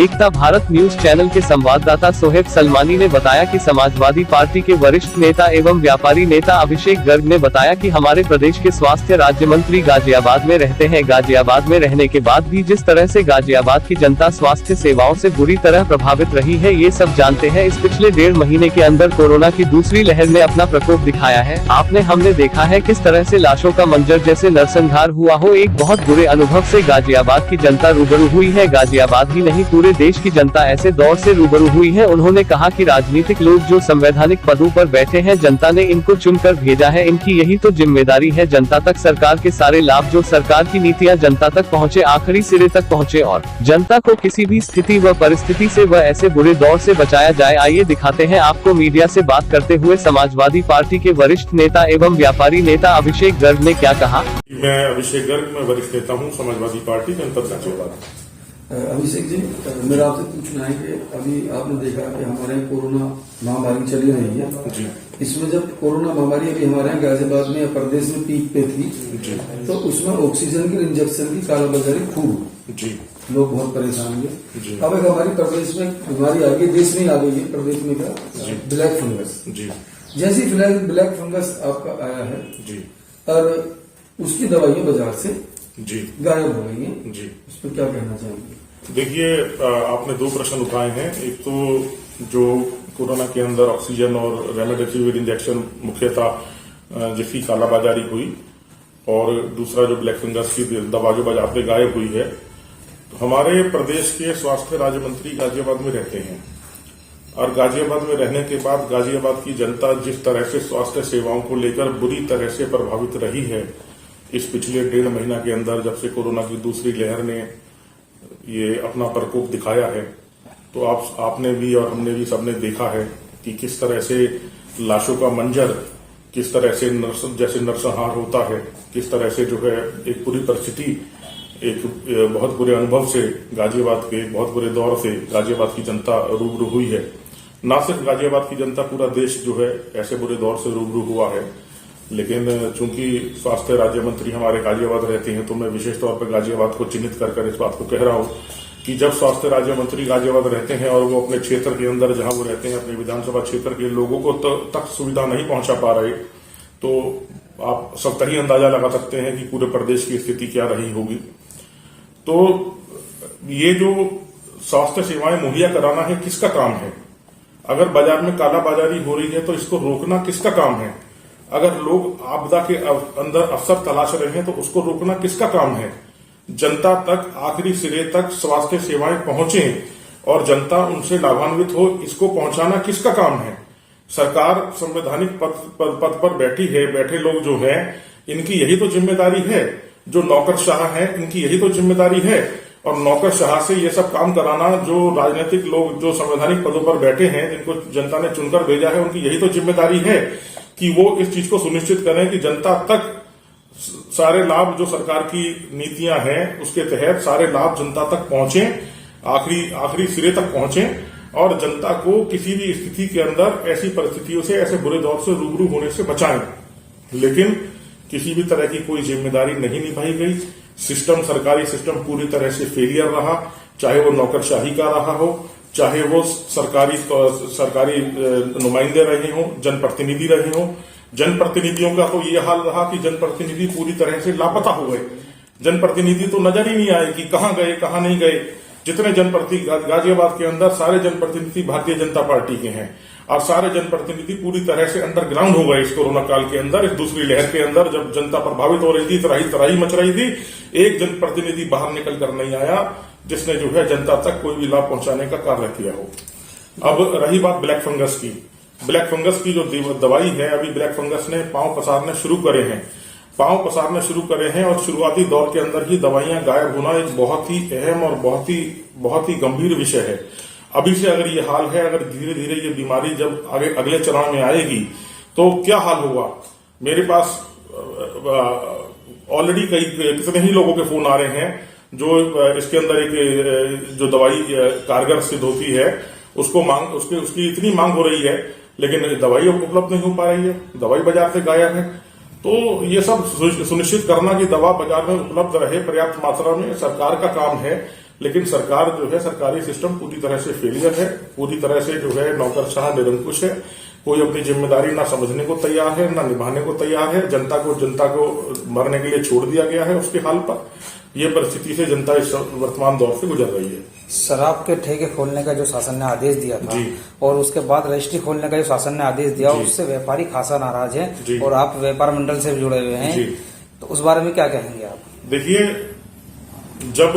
एकता Bharat news channel के संवाददाता सोहेब सलमानी ने बताया कि समाजवादी पार्टी के वरिष्ठ नेता एवं व्यापारी नेता अभिषेक गर्ग ने बताया कि हमारे प्रदेश के स्वास्थ्य राज्य मंत्री गाजियाबाद में रहते हैं। गाजियाबाद में रहने के बाद भी जिस तरह से गाजियाबाद की जनता स्वास्थ्य सेवाओं से बुरी तरह प्रभावित रही है, ये सब जानते हैं। इस पिछले 1.5 महीने के अंदर कोरोना की दूसरी लहर ने अपना प्रकोप दिखाया है। हमने देखा है किस तरह से लाशों का मंजर जैसे नरसंहार हुआ हो। एक बहुत बुरे अनुभव से गाजियाबाद की जनता रूबरू हुई है। गाजियाबाद ही नहीं, पूरे देश की जनता ऐसे दौर से रूबरू हुई है। उन्होंने कहा कि राजनीतिक लोग जो संवैधानिक पदों पर बैठे हैं, जनता ने इनको चुनकर भेजा है। इनकी यही तो जिम्मेदारी है, जनता तक सरकार के सारे लाभ, जो सरकार की नीतियां जनता तक पहुंचे, आखिरी सिरे तक पहुंचे और जनता को किसी भी स्थिति व परिस्थिति से व ऐसे बुरे दौर से बचाया जाए। आइए दिखाते हैं आपको मीडिया से बात करते हुए समाजवादी पार्टी के वरिष्ठ नेता एवं व्यापारी नेता अभिषेक गर्ग ने क्या कहा। मैं अभिषेक गर्ग, मैं वरिष्ठ नेता हूँ समाजवादी पार्टी जनपद गाजियाबाद। अभिषेक जी, मेरा आपसे पूछना है कि अभी आपने देखा कि हमारे यहाँ कोरोना महामारी चली रही है जी। इसमें जब कोरोना महामारी अभी हमारे यहाँ गाजियाबाद में या प्रदेश में पीक पे थी जी, तो उसमें ऑक्सीजन के इंजेक्शन की कालाबाजारी खूब जी, लोग बहुत परेशान हुए। अब एक हमारी प्रदेश में बीमारी आ गई, देश में आ गई है, प्रदेश में क्या ब्लैक फंगस जी। जैसी ब्लैक फंगस आपका आया है जी, और उसकी दवाइयां बाजार से जी गायब हो गई हैं जी, उस पर क्या कहना चाहेंगे। देखिए, आपने 2 प्रश्न उठाए हैं। एक तो जो कोरोना के अंदर ऑक्सीजन और रेमडेसिविर इंजेक्शन मुख्यतः जिसकी कालाबाजारी हुई, और दूसरा जो ब्लैक फंगस की दवा जो बाजार से गायब हुई है। तो हमारे प्रदेश के स्वास्थ्य राज्य मंत्री गाजियाबाद में रहते हैं, और गाजियाबाद में रहने के बाद गाजियाबाद की जनता जिस तरह से स्वास्थ्य सेवाओं को लेकर बुरी तरह से प्रभावित रही है इस पिछले 1.5 महीना के अंदर, जब से कोरोना की दूसरी लहर ने ये अपना प्रकोप दिखाया है, तो आपने भी और हमने भी सबने देखा है कि किस तरह से लाशों का मंजर, किस तरह से जैसे नरसंहार होता है, किस तरह से जो है एक पूरी परिस्थिति, एक बहुत बुरे अनुभव से गाजियाबाद के बहुत बुरे दौर से गाजियाबाद की जनता रूबरू हुई है। न सिर्फ गाजियाबाद की जनता, पूरा देश जो है ऐसे बुरे दौर से रूबरू हुआ है। लेकिन चूंकि स्वास्थ्य राज्य मंत्री हमारे गाजियाबाद रहते हैं, तो मैं विशेष तौर पर गाजियाबाद को चिन्हित कर इस बात को कह रहा हूं कि जब स्वास्थ्य राज्य मंत्री गाजियाबाद रहते हैं और वो अपने क्षेत्र के अंदर जहां वो रहते हैं, अपने विधानसभा क्षेत्र के लोगों को तक सुविधा नहीं पहुंचा पा रहे, तो आप सब तरी अंदाजा लगा सकते हैं कि पूरे प्रदेश की स्थिति क्या रही होगी। तो ये जो स्वास्थ्य सेवाएं मुहैया कराना है, किसका काम है? अगर बाजार में कालाबाजारी हो रही है तो इसको रोकना किसका काम है? अगर लोग आपदा के अंदर अवसर तलाश रहे हैं तो उसको रोकना किसका काम है? जनता तक, आखिरी सिरे तक स्वास्थ्य सेवाएं पहुंचे और जनता उनसे लाभान्वित हो, इसको पहुंचाना किसका काम है? सरकार संवैधानिक पद पर बैठी है, बैठे लोग जो हैं, इनकी यही तो जिम्मेदारी है। जो नौकरशाह हैं, इनकी यही तो जिम्मेदारी है। और नौकरशाह से ये सब काम कराना, जो राजनीतिक लोग जो संवैधानिक पदों पर बैठे हैं, जिनको जनता ने चुनकर भेजा है, उनकी यही तो जिम्मेदारी है कि वो इस चीज को सुनिश्चित करें कि जनता तक सारे लाभ, जो सरकार की नीतियां हैं उसके तहत सारे लाभ जनता तक पहुंचे, आखिरी सिरे तक पहुंचे, और जनता को किसी भी स्थिति के अंदर ऐसी परिस्थितियों से, ऐसे बुरे दौर से रूबरू होने से बचाएं। लेकिन किसी भी तरह की कोई जिम्मेदारी नहीं निभाई गई। सिस्टम, सरकारी सिस्टम पूरी तरह से फेलियर रहा, चाहे वो नौकरशाही का रहा हो, चाहे वो सरकारी नुमाइंदे रहे हों, जनप्रतिनिधि रहे हों। जनप्रतिनिधियों का तो ये हाल रहा कि जनप्रतिनिधि पूरी तरह से लापता हो गए। जनप्रतिनिधि तो नजर ही नहीं आए कि कहां गए, कहां नहीं गए। जितने जनप्रतिनिधि गाजियाबाद के अंदर, सारे जनप्रतिनिधि भारतीय जनता पार्टी के हैं, और सारे जनप्रतिनिधि पूरी तरह से अंडरग्राउंड हो गए इस कोरोना काल के अंदर, इस दूसरी लहर के अंदर, जब जनता प्रभावित हो रही थी, तराही मच रही थी। एक जनप्रतिनिधि बाहर निकल कर नहीं आया जिसने जो है जनता तक कोई भी लाभ पहुंचाने का कार्य किया हो। अब रही बात ब्लैक फंगस की। ब्लैक फंगस की जो दवाई है, अभी ब्लैक फंगस ने पांव पसारने शुरू करे हैं, और शुरुआती दौर के अंदर ही दवाइयां गायब होना एक बहुत ही अहम और बहुत ही गंभीर विषय है। अभी से अगर ये हाल है, अगर धीरे धीरे ये बीमारी जब अगले चरण में आएगी तो क्या हाल होगा। मेरे पास ऑलरेडी कितने ही लोगों के फोन आ रहे हैं जो इसके अंदर एक जो दवाई कारगर सिद्ध होती है, उसकी इतनी मांग हो रही है, लेकिन दवाई उपलब्ध नहीं हो पा रही है, दवाई बाजार से गायब है। तो ये सब सुनिश्चित करना कि दवा बाजार में उपलब्ध रहे पर्याप्त मात्रा में, सरकार का काम है। लेकिन सरकार जो है, सरकारी सिस्टम पूरी तरह से फेलियर है, पूरी तरह से जो है नौकरशाह, निरंकुश है। कोई अपनी जिम्मेदारी ना समझने को तैयार है, ना निभाने को तैयार है। जनता को मरने के लिए छोड़ दिया गया है उसके हाल पर। यह परिस्थिति से जनता इस वर्तमान दौर से गुजर रही है। शराब के ठेके खोलने का जो शासन ने आदेश दिया था और उसके बाद रजिस्ट्री खोलने का जो शासन ने आदेश दिया, उससे व्यापारी खासा नाराज है और आप व्यापार मंडल से भी जुड़े हुए हैं, तो उस बारे में क्या कहेंगे आप? देखिए, जब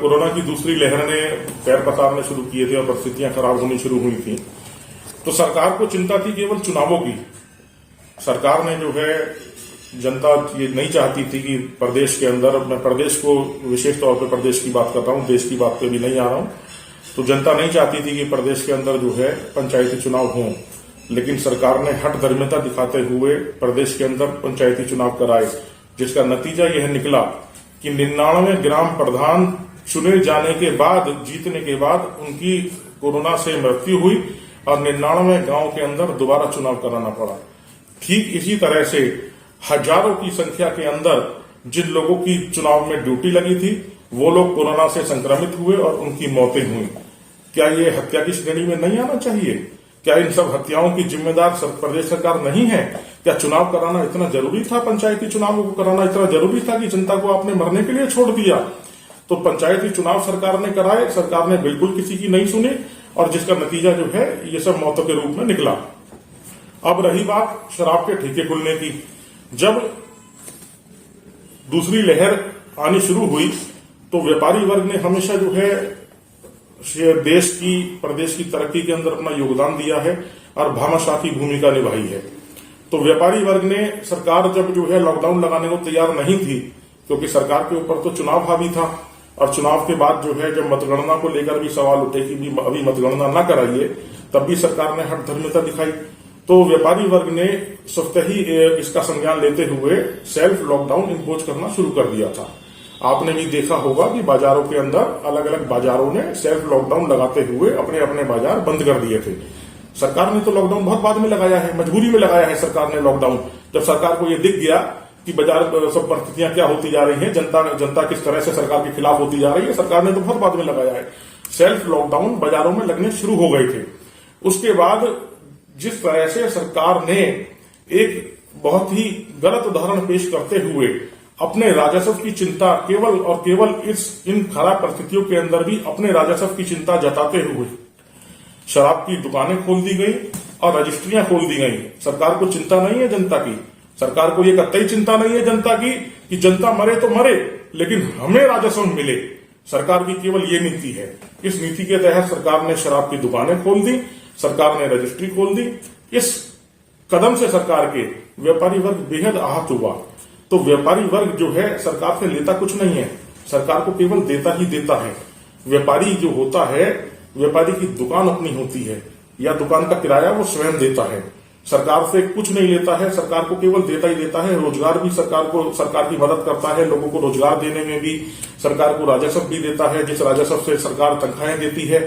कोरोना की दूसरी लहर ने पैर पसारने शुरू किए थे और परिस्थितियां खराब होनी शुरू हुई थी, तो सरकार को चिंता थी केवल चुनावों की। सरकार ने जो है, जनता ये नहीं चाहती थी कि प्रदेश के अंदर, मैं प्रदेश को विशेष तौर पर प्रदेश की बात कर रहा हूं, देश की बात पे भी नहीं आ रहा हूं, तो जनता नहीं चाहती थी कि प्रदेश के अंदर जो है पंचायती चुनाव हों। लेकिन सरकार ने हठधर्मिता दिखाते हुए प्रदेश के अंदर पंचायती चुनाव कराए, जिसका नतीजा यह निकला कि 99 ग्राम प्रधान चुने जाने के बाद, जीतने के बाद उनकी कोरोना से मृत्यु हुई और 99 गांव के अंदर दोबारा चुनाव कराना पड़ा। ठीक इसी तरह से हजारों की संख्या के अंदर जिन लोगों की चुनाव में ड्यूटी लगी थी, वो लोग कोरोना से संक्रमित हुए और उनकी मौतें हुई। क्या ये हत्या की श्रेणी में नहीं आना चाहिए? क्या इन सब हत्याओं की जिम्मेदार प्रदेश सरकार नहीं है? क्या चुनाव कराना इतना जरूरी था? पंचायती चुनावों को कराना इतना जरूरी था कि जनता को आपने मरने के लिए छोड़ दिया? तो पंचायती चुनाव सरकार ने कराए, सरकार ने बिल्कुल किसी की नहीं सुनी और जिसका नतीजा जो है ये सब मौतों के रूप में निकला। अब रही बात शराब के ठेके खुलने की, जब दूसरी लहर आनी शुरू हुई तो व्यापारी वर्ग ने हमेशा जो है देश की, प्रदेश की तरक्की के अंदर अपना योगदान दिया है और भामाशाह की भूमिका निभाई है। तो व्यापारी वर्ग ने, सरकार जब जो है लॉकडाउन लगाने को तैयार नहीं थी, क्योंकि सरकार के ऊपर तो चुनाव हावी था और चुनाव के बाद जो है जब मतगणना को लेकर भी सवाल उठे कि अभी मतगणना न कराइए, तब भी सरकार ने हठधर्मिता दिखाई। तो व्यापारी वर्ग ने स्वतः ही इसका संज्ञान लेते हुए सेल्फ लॉकडाउन इम्पोज करना शुरू कर दिया था। आपने भी देखा होगा कि बाजारों के अंदर अलग अलग बाजारों ने सेल्फ लॉकडाउन लगाते हुए अपने अपने बाजार बंद कर दिए थे। सरकार ने तो लॉकडाउन बहुत बाद में लगाया है, मजबूरी में लगाया है सरकार ने लॉकडाउन। जब सरकार को यह दिख गया कि बाजार सब परिस्थितियां क्या होती जा रही हैं, जनता किस तरह से सरकार के खिलाफ होती जा रही है, सरकार ने तो बहुत बाद में लगाया है। सेल्फ लॉकडाउन बाजारों में लगने शुरू हो गए थे। उसके बाद जिस तरह से सरकार ने एक बहुत ही गलत उदाहरण पेश करते हुए अपने राजस्व की चिंता केवल और केवल इन खराब परिस्थितियों के अंदर भी अपने राजस्व की चिंता जताते हुए शराब की दुकानें खोल दी गई और रजिस्ट्रियां खोल दी गई। सरकार को चिंता नहीं है जनता की, सरकार को यह कतई चिंता नहीं है जनता की कि जनता मरे तो मरे लेकिन हमें राजस्व मिले। सरकार की केवल ये नीति है। इस नीति के तहत सरकार ने शराब की दुकानें खोल दी, सरकार ने रजिस्ट्री खोल दी। इस कदम से सरकार के व्यापारी वर्ग बेहद आहत हुआ। तो व्यापारी वर्ग जो है सरकार से लेता कुछ नहीं है, सरकार को केवल देता ही देता है। व्यापारी जो होता है, व्यापारी की दुकान अपनी होती है या दुकान का किराया वो स्वयं देता है, सरकार से कुछ नहीं लेता है, सरकार को केवल देता ही देता है। रोजगार भी सरकार की मदद करता है, लोगों को रोजगार देने में भी सरकार को राजस्व भी देता है, जिस राजस्व से सरकार तनख्वाहें देती है।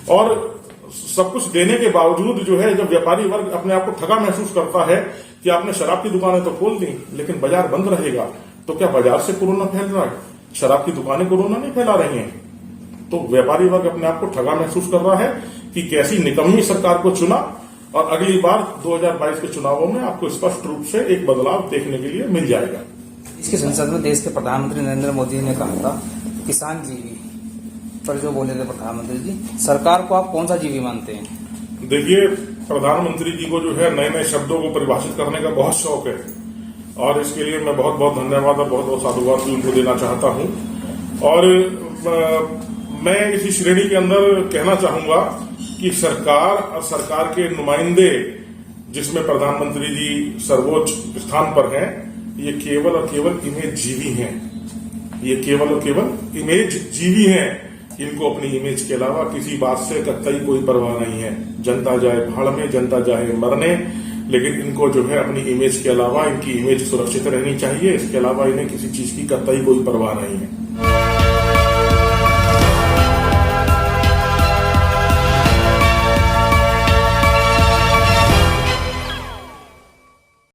और सब कुछ देने के बावजूद जो है जब व्यापारी वर्ग अपने आप को ठगा महसूस करता है कि आपने शराब की दुकानें तो खोल दी लेकिन बाजार बंद रहेगा, तो क्या बाजार से कोरोना फैल रहा है? शराब की दुकानें कोरोना नहीं फैला रही हैं। तो व्यापारी वर्ग अपने आप को ठगा महसूस कर रहा है कि कैसी निकम्मी सरकार को चुना। और अगली बार 2022 के चुनावों में आपको स्पष्ट रूप से एक बदलाव देखने के लिए मिल जाएगा। इसकी संसद में देश के प्रधानमंत्री नरेंद्र मोदी ने कहा था किसान जीवी पर जो बोले थे प्रधानमंत्री जी, सरकार को आप कौन सा जीवी मानते हैं? देखिए, प्रधानमंत्री जी को जो है नए नए शब्दों को परिभाषित करने का बहुत शौक है और इसके लिए मैं बहुत बहुत धन्यवाद और बहुत बहुत साधुवाद भी उनको देना चाहता हूं। और मैं इसी श्रेणी के अंदर कहना चाहूंगा कि सरकार और सरकार के नुमाइंदे, जिसमें प्रधानमंत्री जी सर्वोच्च स्थान पर हैं, ये केवल और केवल इमेज जीवी हैं। ये केवल और केवल इमेज जीवी हैं। इनको अपनी इमेज के अलावा किसी बात से कतई कोई परवाह नहीं है। जनता जाए भाड़ में, जनता जाए मरने, लेकिन इनको जो है अपनी इमेज के अलावा, इनकी इमेज सुरक्षित रहनी चाहिए, इसके अलावा इन्हें किसी चीज की कतई कोई परवाह नहीं है।